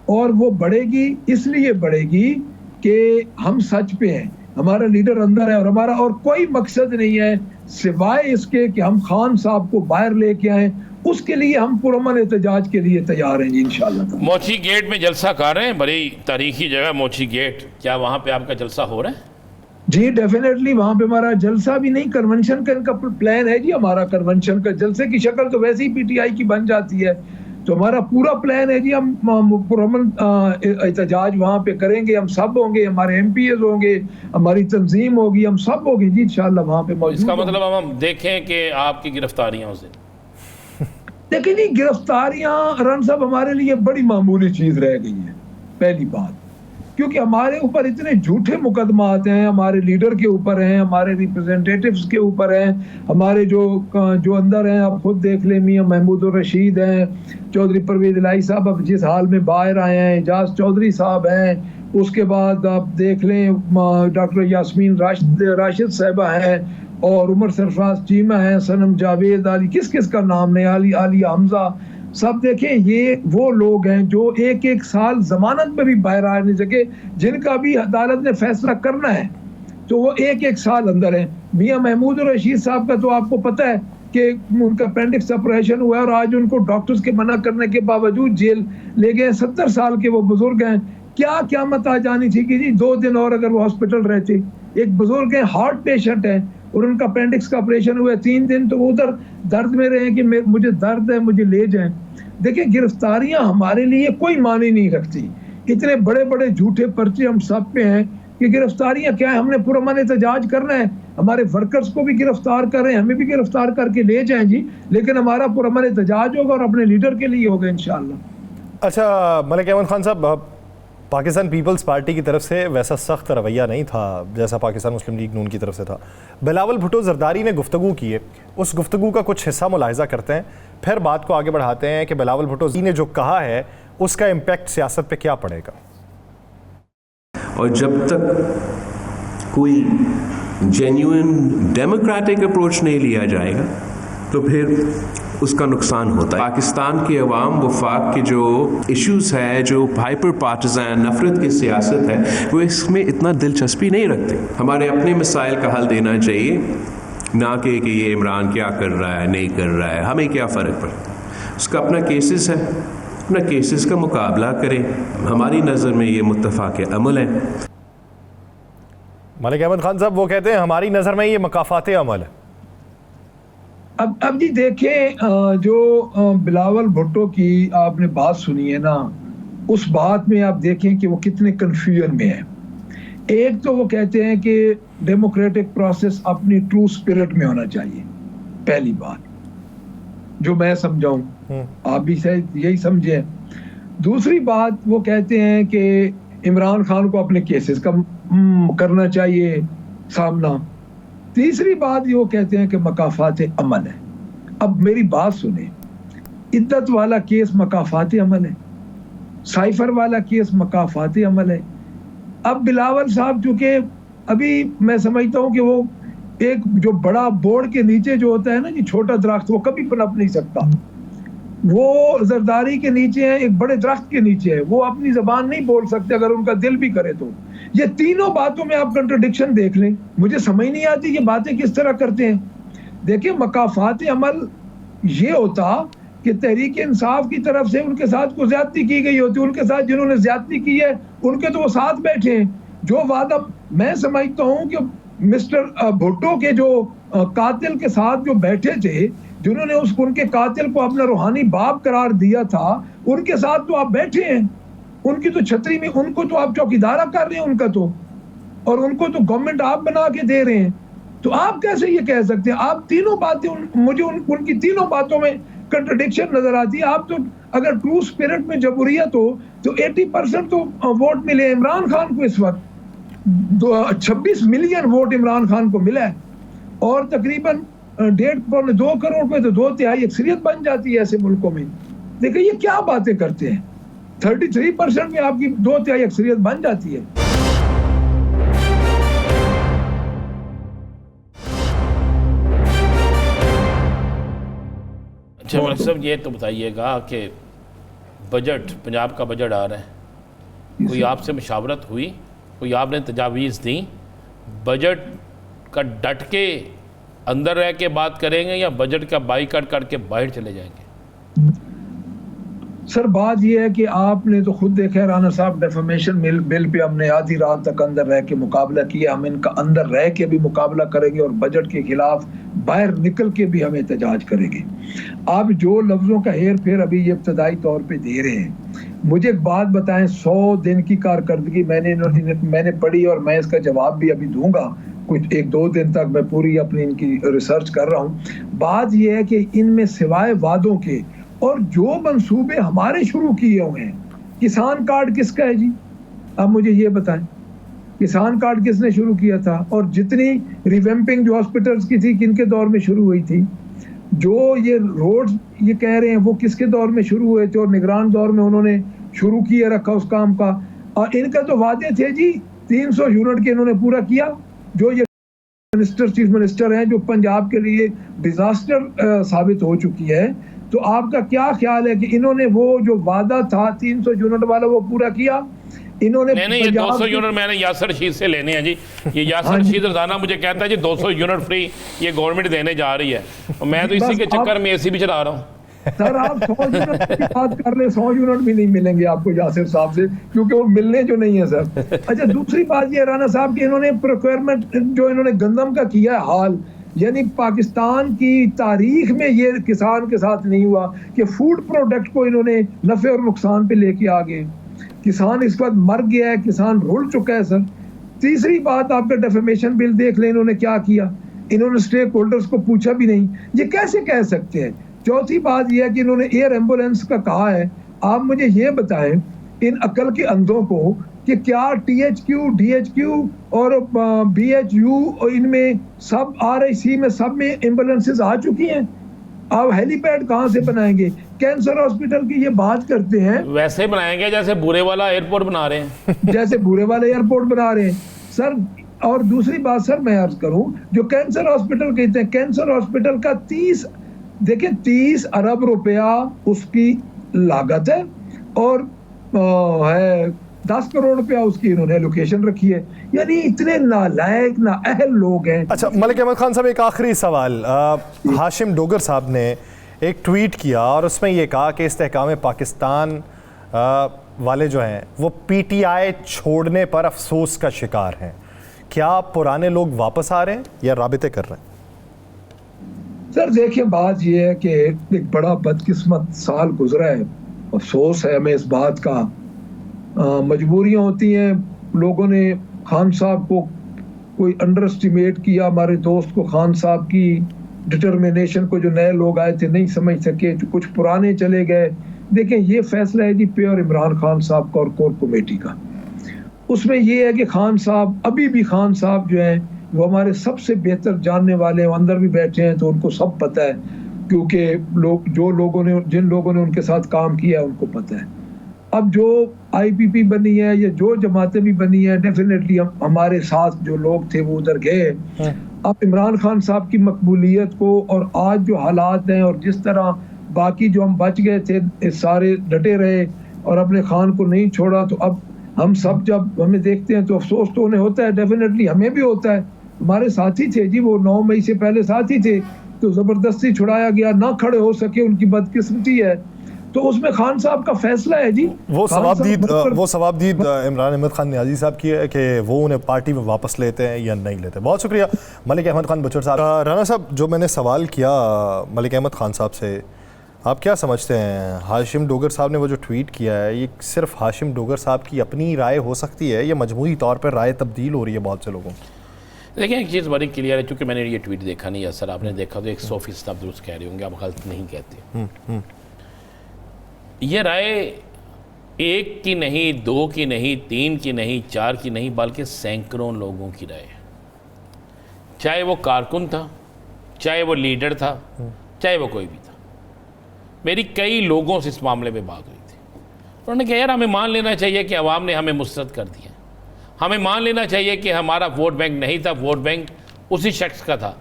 और वो बढ़ेगी, इसलिए बढ़ेगी कि हम सच पे हैं। हमारा लीडर अंदर है और हमारा और कोई मकसद नहीं है सिवाय इसके कि हम खान साहब को बाहर लेके आए। उसके लिए हम पुरअमन एहतजाज के लिए तैयार हैं जी इंशाअल्लाह। मोची गेट में जलसा कर रहे हैं, बड़ी तारीखी जगह मोची गेट, क्या वहाँ पे आपका जलसा हो रहा है? जी डेफिनेटली वहाँ पे हमारा जलसा भी नहीं, कन्वेंशन का इनका प्लान है जी। हमारा कन्वेंशन का जलसे की शक्ल तो वैसे ही पीटीआई की बन जाती है, तो हमारा पूरा प्लान है जी। हम पुरअमन एहतजाज वहाँ पे करेंगे, हम सब होंगे, हमारे एमपीएस होंगे, हमारी तंजीम होगी, हम सब होंगे जी इंशाल्लाह वहाँ पे मौजूद। इसका मतलब हम देखें कि आपकी गिरफ्तारियाँ उस दिन, लेकिन ये गिरफ्तारियां रन साहब हमारे लिए बड़ी मामूली चीज रह गई है पहली बात, क्योंकि हमारे ऊपर इतने झूठे मुकदमात हैं, हमारे लीडर के ऊपर हैं, हमारे रिप्रेजेंटेटिव्स के ऊपर हैं, हमारे जो अंदर हैं आप खुद देख लें, मियां महमूद रशीद हैं, चौधरी परवेज इलाही साहब अब जिस हाल में बाहर आए हैं, एजाज चौधरी साहब हैं, उसके बाद आप देख लें डॉक्टर यास्मीन राशिद साहबा हैं और उमर सरफराज चीमा है, सनम जावेद अली, किस किस का नाम नहीं, अली हमजा, सब देखें ये वो लोग हैं जो एक एक साल जमानत में भी बाहर आ नहीं सके, जिनका भी अदालत ने फैसला करना है तो वो एक एक साल अंदर हैं। मियां महमूद रशीद साहब का तो आपको पता है कि उनका अपेंडिक्स ऑपरेशन हुआ और आज उनको डॉक्टर्स के मना करने के बावजूद जेल ले गए। 70 साल के वो बुजुर्ग हैं, क्या क़यामत आ जानी थी कि जी 2 दिन और अगर वो हॉस्पिटल रहते। एक बुजुर्ग है, हार्ट पेशेंट है और उनका अपेंडिक्स का ऑपरेशन हुआ 3 दिन, तो वो उधर दर्द में रहे कि मुझे दर्द है, मुझे ले जाएं। देखिए गिरफ्तारियां हमारे लिए कोई मानी नहीं रखती, इतने बड़े बड़े झूठे पर्चे हम सब पे हैं कि गिरफ्तारियां क्या है। हमने पुरअमन एहतजाज करना है, हमारे वर्कर्स को भी गिरफ्तार करें, हमें भी गिरफ्तार करके ले जाएं जी, लेकिन हमारा पुरअमन एहतजाज होगा और अपने लीडर के लिए होगा इंशाअल्लाह। अच्छा मलिक अहमद खान साहब, पाकिस्तान पीपल्स पार्टी की तरफ से वैसा सख्त रवैया नहीं था जैसा पाकिस्तान मुस्लिम लीग नून की तरफ से था। बिलावल भुट्टो जरदारी ने गुफ्तगू की है, उस गुफ्तगू का कुछ हिस्सा मुलाहिजा करते हैं, फिर बात को आगे बढ़ाते हैं कि बिलावल भुट्टो ने जो कहा है उसका इम्पैक्ट सियासत पे क्या पड़ेगा। और जब तक कोई जेन्युइन डेमोक्रेटिक अप्रोच नहीं लिया जाएगा तो फिर उसका नुकसान होता है। पाकिस्तान के अवाम वफाक के जो इश्यूज़ है, जो हाइपर पार्टिज़न नफरत की सियासत है, वो इसमें इतना दिलचस्पी नहीं रखते। हमारे अपने मसाइल का हल देना चाहिए, ना कि ये इमरान क्या कर रहा है नहीं कर रहा है, हमें क्या फ़र्क पड़ता है। उसका अपना केसेस है, अपना केसेस का मुकाबला करें। हमारी नज़र में ये मुत्तफ़ाक़ अमल है। मलिक अहमद खान साहब वो कहते हैं हमारी नज़र में ये मकाफ़ात अमल है। अब जी देखें, जो बिलावल भुट्टो की आपने बात सुनी है ना, उस बात में आप देखें कि वो कितने कन्फ्यूजन में है। एक तो वो कहते हैं कि डेमोक्रेटिक प्रोसेस अपनी ट्रू स्पिरिट में होना चाहिए, पहली बात जो मैं समझाऊं, आप भी शायद यही समझे। दूसरी बात वो कहते हैं कि इमरान खान को अपने केसेस का करना चाहिए सामना। तीसरी बात ये वो कहते हैं कि मकाफात अमल है। अब मेरी बात सुने, इद्दत वाला केस मकाफात अमल है, साइफर वाला केस मकाफात अमल है। अब बिलावल साहब चूंकि अभी मैं समझता हूँ कि वो एक जो बड़ा बोर्ड के नीचे जो होता है ना जी, छोटा दरख्त, वो कभी पनप नहीं सकता। वो जरदारी के नीचे है, एक बड़े दरख्त के नीचे है, वो अपनी जबान नहीं बोल सकते अगर उनका दिल भी करे तो। ये तीनों बातों में आप कंट्रडिक्शन देख लें, मुझे समझ नहीं आती ये बातें किस तरह करते हैं। देखिए मकाफात अमल ये होता कि तहरीक इंसाफ की तरफ से उनके साथ को ज्यादती की गई होती, उनके साथ जिन्होंने ज्यादती की है उनके तो वो साथ बैठे हैं। जो वादा मैं समझता हूँ कि मिस्टर भुट्टो के जो कातिल के साथ जो बैठे थे, जिन्होंने उनके कातिल को अपना रूहानी बाप करार दिया था, उनके साथ तो आप बैठे हैं, उनकी तो छतरी में उनको तो आप चौकीदारा कर रहे हैं उनका तो, और उनको तो गवर्नमेंट आप बना के दे रहे हैं। तो आप कैसे ये कह सकते हैं? आप तीनों बातें मुझे उनकी तीनों बातों में कंट्रडिक्शन नजर आती है। आप तो अगर ट्रू स्पिरिट में जमहूरियत हो तो 80% तो वोट मिले इमरान खान को। इस वक्त 26 मिलियन वोट इमरान खान को मिला है और तकरीबन 1.5-2 करोड़ पे तो 2/3 अक्सरियत बन जाती है ऐसे मुल्कों में। देखिए ये क्या बातें करते हैं, 33% में आपकी 2/3 अक्सरियत बन जाती है। अच्छा मलिक साहब ये तो बताइएगा कि बजट, पंजाब का बजट आ रहा है, कोई आपसे मशावरत हुई, कोई आपने तजावीज़ दी बजट का डट के अंदर रह के बात करेंगे या बजट का बाईकाट करके बाहर चले जाएंगे? सर बात यह है कि आपने तो खुद देखा है राना साहब, डेफमेशन बिल पे हमने आधी रात तक अंदर रह के मुकाबला किया, हम इनका अंदर रह के भी मुकाबला करेंगे और बजट के खिलाफ बाहर निकल के भी हम एहतजाज करेंगे। आप जो लफ्ज़ों का हेर फेर अभी ये इब्तदाई तौर पे दे रहे हैं, मुझे एक बात बताएं, 100 दिन की कारकर्दगी मैंने पढ़ी और मैं इसका जवाब भी अभी दूंगा, कुछ 1-2 दिन तक मैं पूरी अपनी इनकी रिसर्च कर रहा हूँ। बात यह है कि इनमें सिवाय वादों के और जो मंसूबे हमारे शुरू किए हुए हैं, किसान कार्ड किसका है जी? अब मुझे ये बताएं, किसान कार्ड किसने शुरू किया था? और जितनी रिवेम्पिंग जो हॉस्पिटल्स की थी किनके दौर में शुरू हुई थी? जो ये रोड्स ये कह रहे हैं वो किसके दौर में शुरू हुए थे? और निगरान दौर में उन्होंने शुरू किए रखा उस काम का। और इनका तो वादे थे जी, 300 यूनिट के इन्होंने पूरा किया। जो ये चीफ मिनिस्टर हैं, जो पंजाब के लिए डिजास्टर साबित हो चुकी है, तो आपका क्या ख्याल है कि इन्होंने वो जो वादा था 300 यूनिट वाला वो पूरा किया? इन्होंने नहीं, ये 200 यूनिट मैंने यासर रशीद से लेने हैं जी। ये यासर रशीद रोजाना मुझे कहता है जी 200 यूनिट फ्री ये गवर्नमेंट देने जा रही है, और मैं तो इसी के चक्कर में एसी भी चला रहा हूँ। सर आप 100 यूनिट की बात कर रहे हैं, 100 यूनिट भी नहीं मिलेंगे आपको यासिर साहब से, क्योंकि वो मिलने जो नहीं है सर। अच्छा, दूसरी बात ये राना साहब की, इन्होंने प्रोक्योरमेंट जो इन्होंने गंदम का किया है हाल, यानी पाकिस्तान की तारीख में ये किसान के साथ नहीं हुआ कि फूड प्रोडक्ट को इन्होंने नफे और नुकसान पे लेके आ गए। किसान इस वक्त मर गया है, किसान रुल चुका है सर। तीसरी बात, आपका डेफेमेशन बिल देख लें, इन्होंने क्या किया, इन्होंने स्टेक होल्डर्स को पूछा भी नहीं, ये कैसे कह सकते हैं? चौथी बात यह है कि इन्होंने एयर एम्बुलेंस का कहा है। आप मुझे ये बताएं इन अकल के अंधों को कि क्या THQ, DHQ और BHU और इनमें सब RIC में सब में एम्बुलेंसेस आ चुकी हैं? आप हेलीपैड कहाँ से बनाएंगे? कैंसर हॉस्पिटल की ये बात करते हैं, वैसे बनाएंगे जैसे बुरे वाला एयरपोर्ट बना रहे हैं। जैसे बुरे वाले एयरपोर्ट बना रहे हैं सर। और दूसरी बात सर मैं अर्ज करूं, जो कैंसर हॉस्पिटल कहते हैं, कैंसर हॉस्पिटल का 30 अरब रुपया उसकी लागत है और है 10 करोड़ रुपया उसकी इन्होंने लोकेशन रखी है। यानी इतने नालायक ना अहल लोग हैं। अच्छा मलिक अहमद खान साहब, एक आखिरी सवाल। हाशिम डोगर साहब ने एक ट्वीट किया और उसमें यह कहा कि इस्तेहकाम पाकिस्तान वाले जो हैं वो PTI छोड़ने पर अफसोस का शिकार हैं। क्या पुराने लोग वापस आ रहे हैं या राबिते कर रहे हैं? सर देखिए, बात यह है कि एक बड़ा बदकिस्मत साल गुजरा है, अफसोस है हमें इस बात का। मजबूरियां होती हैं, लोगों ने खान साहब को कोई अंडर एस्टिमेट किया, हमारे दोस्त को खान साहब की डिटर्मिनेशन को जो नए लोग आए थे नहीं समझ सके, जो कुछ पुराने चले गए। देखें, ये फैसला है जी प्योर इमरान खान साहब का और कोर कमेटी का। उसमें ये है कि खान साहब, अभी भी खान साहब जो हैं वो हमारे सबसे बेहतर जानने वाले हैं, अंदर भी बैठे हैं तो उनको सब पता है, क्योंकि जिन लोगों ने उनके साथ काम किया है उनको पता है। अब जो IPP बनी है या जो जमातें भी बनी है, डेफिनेटली हमारे साथ जो लोग थे वो उधर गए। अब इमरान खान साहब की मकबूलियत को और आज जो हालात हैं और जिस तरह बाकी जो हम बच गए थे सारे डटे रहे और अपने खान को नहीं छोड़ा, तो अब हम सब जब हमें देखते हैं तो अफसोस तो उन्हें होता है, डेफिनेटली हमें भी होता है। हमारे साथी थे जी, वो 9 मई से पहले साथी थे, तो ज़बरदस्ती छुड़ाया गया, ना खड़े हो सके, उनकी बदकिस्मती है। तो उसमें खान साहब का फैसला है जी। वो सवाबदीद इमरान अहमद खान नियाजी साहब की है कि वो उन्हें पार्टी में वापस लेते हैं या नहीं लेते। बहुत शुक्रिया मलिक अहमद खान बचर साहब। राना साहब, जो मैंने सवाल किया मलिक अहमद खान साहब से, आप क्या समझते हैं हाशिम डोगर साहब ने वो जो ट्वीट किया है, ये सिर्फ हाशिम डोगर साहब की अपनी राय हो सकती है या मजमूई तौर पर राय तब्दील हो रही है बहुत से लोगों की? देखिए, एक चीज़ बड़ी क्लियर है, चूँकि मैंने ये ट्वीट देखा नहीं है सर, आपने देखा तो 100% आप दुरुस्त कह रहे होंगे, आप गलत नहीं कहते। ये राय एक की नहीं, 2 की नहीं, 3 की नहीं, 4 की नहीं, बल्कि सैकड़ों लोगों की राय है। चाहे वो कारकुन था, चाहे वो लीडर था, चाहे वो कोई भी था। मेरी कई लोगों से इस मामले में बात हुई थी, उन्होंने कहा यार हमें मान लेना चाहिए कि अवाम ने हमें मुस्तरद कर दिया, हमें मान लेना चाहिए कि हमारा वोट बैंक नहीं था, वोट बैंक उसी शख्स का था,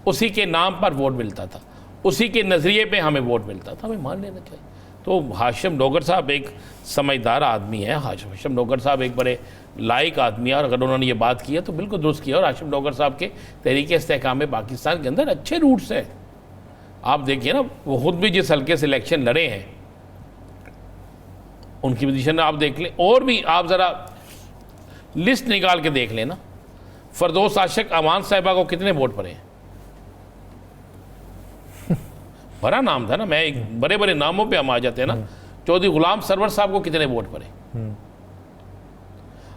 उसी के नाम पर वोट मिलता था, उसी के नज़रिए पे हमें वोट मिलता था, हमें मान लेना चाहिए। तो हाशिम डोगर साहब एक समझदार आदमी है, हाशिम डोगर साहब एक बड़े लायक आदमी है, और अगर उन्होंने ये बात की है तो बिल्कुल दुरुस्त किया। और हाशिम डोगर साहब के तहरीक इस्तेहकाम पाकिस्तान के अंदर अच्छे रूट्स हैं। आप देखिए ना, वो खुद भी जिस हल्के से इलेक्शन लड़े हैं उनकी पोजीशन आप देख लें, और भी आप ज़रा लिस्ट निकाल के देख लें ना, फरदौस आशिक अमान साहिबा को कितने वोट पड़े हैं? बड़ा नाम था ना, मैं एक बड़े बड़े नामों पे हम आ जाते हैं ना। चौधरी गुलाम सरवर साहब को कितने वोट पड़े?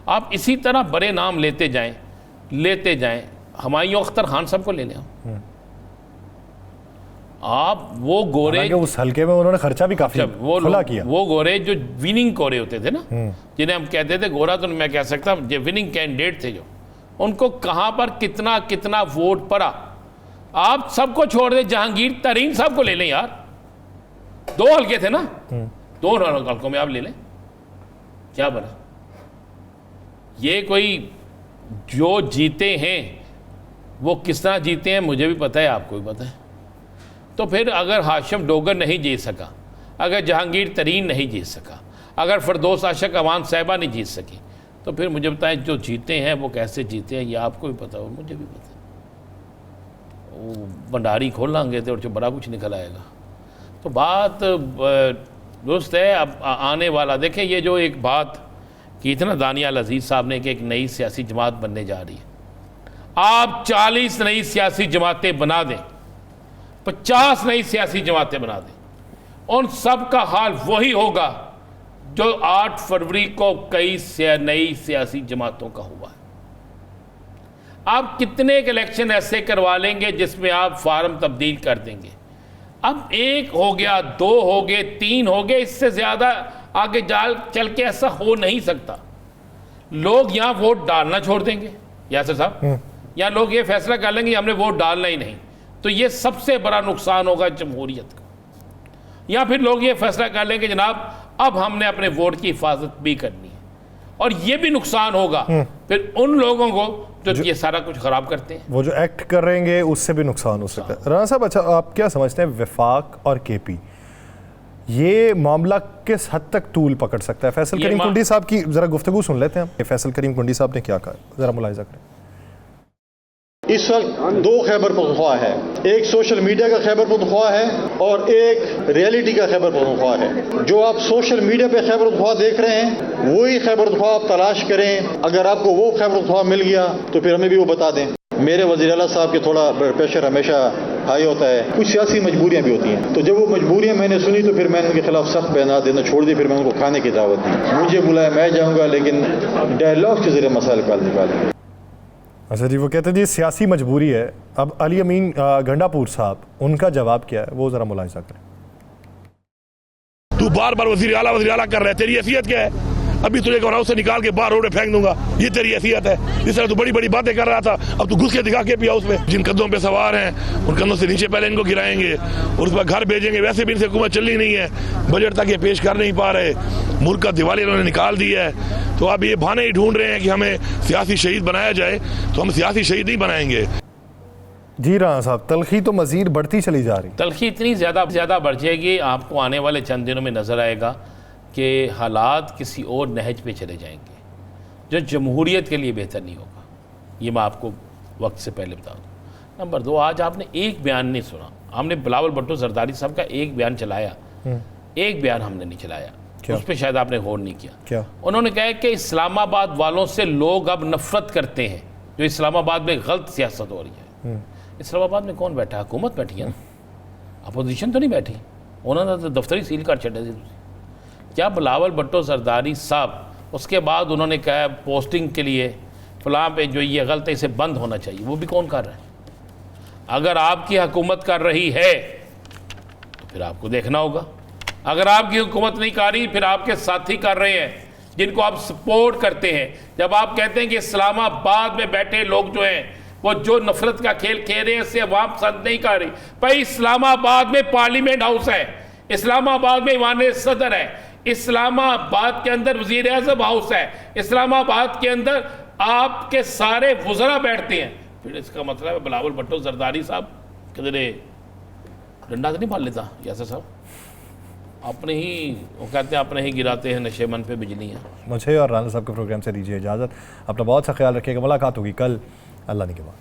आप इसी तरह बड़े नाम लेते जाएं। हुमायूं अख्तर खान साहब को ले लें आप, वो गोरे उस हल्के में उन्होंने खर्चा भी काफी खुला किया। वो गोरे जो विनिंग गोरे होते थे ना, जिन्हें हम कहते थे गोरा, तो मैं कह सकता हूं जो विनिंग कैंडिडेट थे, जो उनको कहां पर कितना कितना वोट पड़ा। आप सबको छोड़ दे, जहांगीर तरीन साहब को ले लें यार, 2 हल्के थे ना, 2 हल्कों में आप ले लें, क्या बना? ये कोई जो जीते हैं वो किस तरह जीते हैं मुझे भी पता है, आपको भी पता है। तो फिर अगर हाशिम डोगर नहीं जीत सका, अगर जहांगीर तरीन नहीं जीत सका, अगर फरदौस आशिक अमान साहिबा नहीं जीत सकी, तो फिर मुझे बताएं जो जीते हैं वो कैसे जीते हैं, ये आपको भी पता हो, मुझे भी पता है। वो भंडारी खोल लाएंगे तो जो बड़ा कुछ निकल आएगा। तो बात दुरुस्त है। अब आने वाला देखें, ये जो एक बात की थी ना दानियाल अजीज़ साहब ने कि एक नई सियासी जमात बनने जा रही है, आप 40 नई सियासी जमातें बना दें, 50 नई सियासी जमातें बना दें, उन सब का हाल वही होगा जो 8 फरवरी को कई नई सियासी जमातों का हुआ है। आप कितने इलेक्शन ऐसे करवा लेंगे जिसमें आप फार्म तब्दील कर देंगे? अब 1 हो गया, 2 हो गए, 3 हो गए, इससे ज्यादा आगे चल के ऐसा हो नहीं सकता। लोग यहां वोट डालना छोड़ देंगे यासर साहब, या लोग ये फैसला कर लेंगे हमने वोट डालना ही नहीं, तो ये सबसे बड़ा नुकसान होगा जमहूरियत का। या फिर लोग ये फैसला कर लेंगे जनाब अब हमने अपने वोट की हिफाजत भी करनी है, और ये भी नुकसान होगा फिर उन लोगों को जो ये सारा कुछ खराब करते हैं, वो जो एक्ट कर रहेंगे उससे भी नुकसान हो सकता है। राना साहब, अच्छा आप क्या समझते हैं, वफाक और केपी ये मामला किस हद तक तूल पकड़ सकता है? फैसल करीम कुंडी साहब की जरा गुफ्तगू सुन लेते हैं। फैसल करीम कुंडी साहब ने क्या कहा, जरा मुलाहिजा करें। इस वक्त 2 खैबर पख्तूनख्वा है, एक सोशल मीडिया का खैबर पख्तूनख्वा है और एक रियलिटी का खैबर पख्तूनख्वा है। जो आप सोशल मीडिया पे खैबर पख्तूनख्वा देख रहे हैं वही खैबर पख्तूनख्वा आप तलाश करें। अगर आपको वो खैबर पख्तूनख्वा मिल गया तो फिर हमें भी वो बता दें। मेरे वज़ीर आला साहब के थोड़ा ब्लड प्रेशर हमेशा हाई होता है, कुछ सियासी मजबूरियां भी होती हैं, तो जब वो मजबूरियां मैंने सुनी तो फिर मैंने उनके खिलाफ सख्त बयान देना छोड़ दी। फिर मैंने उनको खाने की दावत दी, मुझे बुलाया मैं जाऊँगा, लेकिन डायलॉग के जरिए मसाइल हल निकालेंगे। अच्छा जी, वो कहते हैं जी सियासी मजबूरी है। अब अली अमीन गंडापुर साहब, उनका जवाब क्या है वो जरा मुलाहिजा करें। तू बार बार वज़ीर आला कर रहा है, तेरी हैसियत क्या है? अभी तुझे घबराओ से निकाल के बाहर रोड पे फेंक दूंगा, ये तेरी हैसियत है? इस तरह तू बड़ी बड़ी बातें कर रहा था, अब तू घुस के दिखा के पिया उसमें। जिन कदमों पे सवार हैं उन कदमों से नीचे पहले इनको गिराएंगे और उस पर घर भेजेंगे। वैसे भी इनसे हुकूमत चलनी नहीं है, बजट तक ये पेश कर नहीं पा रहे, मुल्क का दिवाली इन्होंने निकाल दिया है। तो अब ये बहाने ही ढूंढ रहे हैं कि हमें सियासी शहीद बनाया जाए, तो हम सियासी शहीद नहीं बनाएंगे। जी राना साहब, तलखी तो मजीद बढ़ती चली जा रही, तलखी इतनी ज़्यादा बढ़ जाएगी, आपको आने वाले चंद दिनों में नज़र आएगा कि हालात किसी और नहज पे चले जाएंगे जो जमहूरियत के लिए बेहतर नहीं होगा। ये मैं आपको वक्त से पहले बता दूँ। नंबर 2, आज आपने एक बयान नहीं सुना। हमने बिलावल भुट्टो जरदारी साहब का एक बयान चलाया, एक बयान हमने नहीं चलाया, उस पर शायद आपने गौर नहीं किया। क्या उन्होंने कहा कि इस्लामाबाद वालों से लोग अब नफरत करते हैं, जो इस्लामाबाद में गलत सियासत हो रही है। इस्लामाबाद में कौन बैठा है? हुकूमत बैठी है ना, अपोजिशन तो नहीं बैठी। उन्होंने तो दफ्तरी सील कर छड़े थे। क्या बिलावल भुट्टो जरदारी साहब उसके बाद उन्होंने कहा पोस्टिंग के लिए फलां पे जो ये गलत है इसे बंद होना चाहिए, वो भी कौन कर रहा है? अगर आपकी हुकूमत कर रही है तो फिर आपको देखना होगा। अगर आपकी हुकूमत नहीं कर रही, फिर आपके साथी कर रहे हैं जिनको आप सपोर्ट करते हैं। जब आप कहते हैं कि इस्लामाबाद में बैठे लोग जो हैं वो जो नफरत का खेल खेल रहे हैं इससे अवाम पसंद नहीं कर रही। भाई इस्लामाबाद में पार्लियामेंट हाउस है, इस्लामाबाद में ईवान सदर है, इस्लामाबाद के अंदर वजीर आज़म हाउस है, इस्लामाबाद के अंदर आपके सारे वज़रा बैठते हैं। फिर इसका मतलब है बिलावल भुट्टो जरदारी साहब किधरे डंडा तो नहीं मार लेता यासर साहब? अपने ही, वो कहते हैं अपने ही गिराते हैं नशेमन पे बिजलियाँ। मुझे और राना साहब के प्रोग्राम से दीजिए इजाज़त। अपना बहुत सा ख्याल रखिएगा। मुलाकात होगी कल अल्लाह ने के बाद।